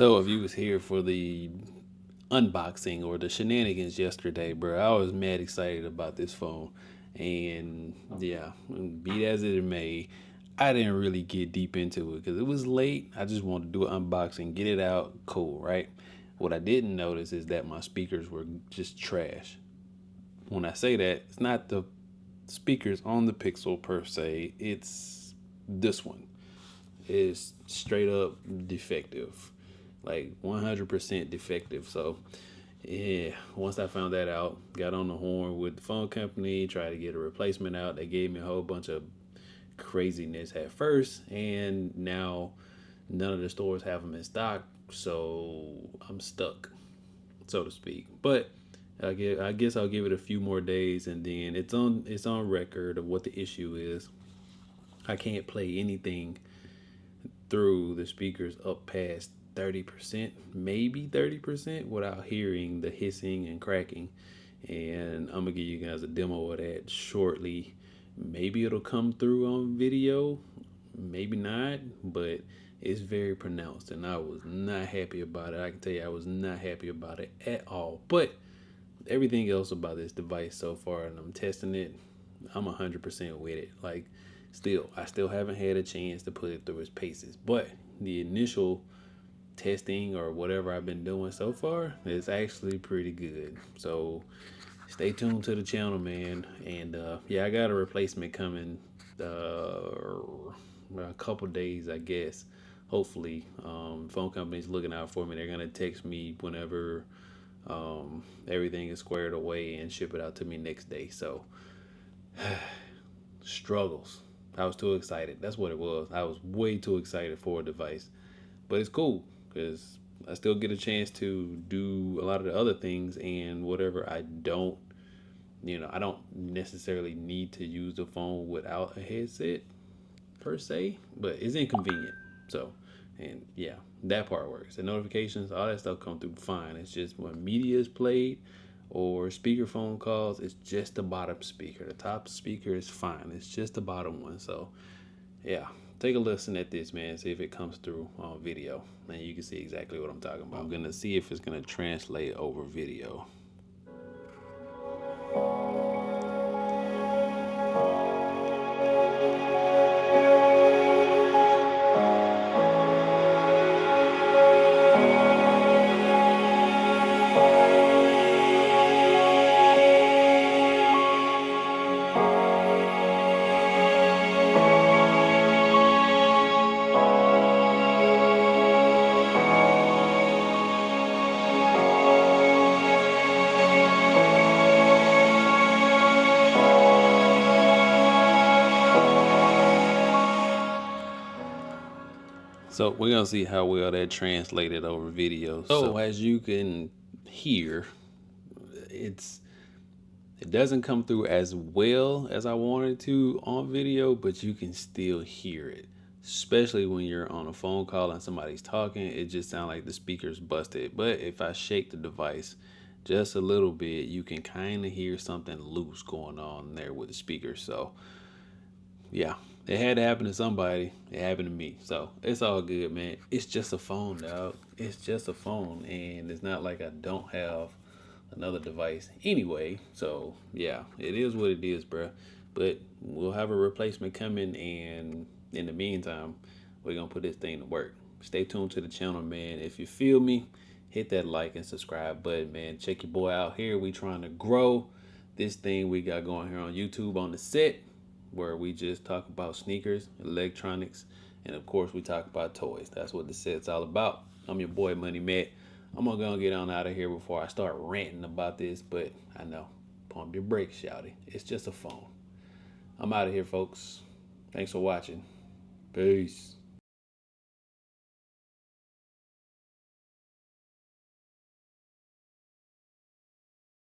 So if you was here for the unboxing or the shenanigans yesterday, bro, I was mad excited about this phone. And yeah, be it as it may, I didn't really get deep into it because it was late. I just wanted to do an unboxing, get it out, cool, right? What I didn't notice is that my speakers were just trash. When I say that, it's not the speakers on the Pixel per se, it's this one is straight up defective, like 100% defective. So yeah, once I found that out, got on the horn with the phone company, tried to get a replacement out. They gave me a whole bunch of craziness at first, and now none of the stores have them in stock, so I'm stuck, so to speak. But I guess I'll give it a few more days, and then it's on record of what the issue is. I can't play anything through the speakers up past 30%, maybe 30%, without hearing the hissing and cracking. And I'm gonna give you guys a demo of that shortly. Maybe it'll come through on video, maybe not, but it's very pronounced, and I was not happy about it. I can tell you, I was not happy about it at all. But everything else about this device so far, and I'm testing it, I'm 100% with it. Like, I still haven't had a chance to put it through its paces, but the initial testing or whatever I've been doing so far is actually pretty good. So stay tuned to the channel, man. And yeah, I got a replacement coming a couple days, I guess. Hopefully, phone company's looking out for me. They're gonna text me whenever everything is squared away and ship it out to me next day. So struggles. I was too excited. That's what it was. I was way too excited for a device, but it's cool because I still get a chance to do a lot of the other things, and whatever I don't, I don't necessarily need to use the phone without a headset per se, but it's inconvenient. So, and yeah, that part works. The notifications, all that stuff come through fine. It's just when media is played or speakerphone calls, it's just the bottom speaker. The top speaker is fine. It's just the bottom one. So, yeah, take a listen at this, man. See if it comes through on video, and you can see exactly what I'm talking about. I'm gonna see if it's gonna translate over video. So we're gonna see how well that translated over video. So as you can hear, it's it doesn't come through as well as I wanted to on video, but you can still hear it. Especially when you're on a phone call and somebody's talking, it just sounds like the speaker's busted. But if I shake the device just a little bit, you can kind of hear something loose going on there with the speaker. So yeah, it had to happen to somebody. It happened to me. So it's all good, man. It's just a phone, dog. It's just a phone. And it's not like I don't have another device anyway. So yeah, it is what it is, bro. But we'll have a replacement coming. And in the meantime, we're going to put this thing to work. Stay tuned to the channel, man. If you feel me, hit that like and subscribe button, man. Check your boy out here. We trying to grow this thing we got going here on YouTube on the set, where we just talk about sneakers, electronics, and of course we talk about toys. That's what the set's all about. I'm your boy Money Matt. I'm gonna go and get on out of here before I start ranting about this, but I know. Pump your brakes, shouty. It's just a phone. I'm out of here, folks. Thanks for watching. Peace.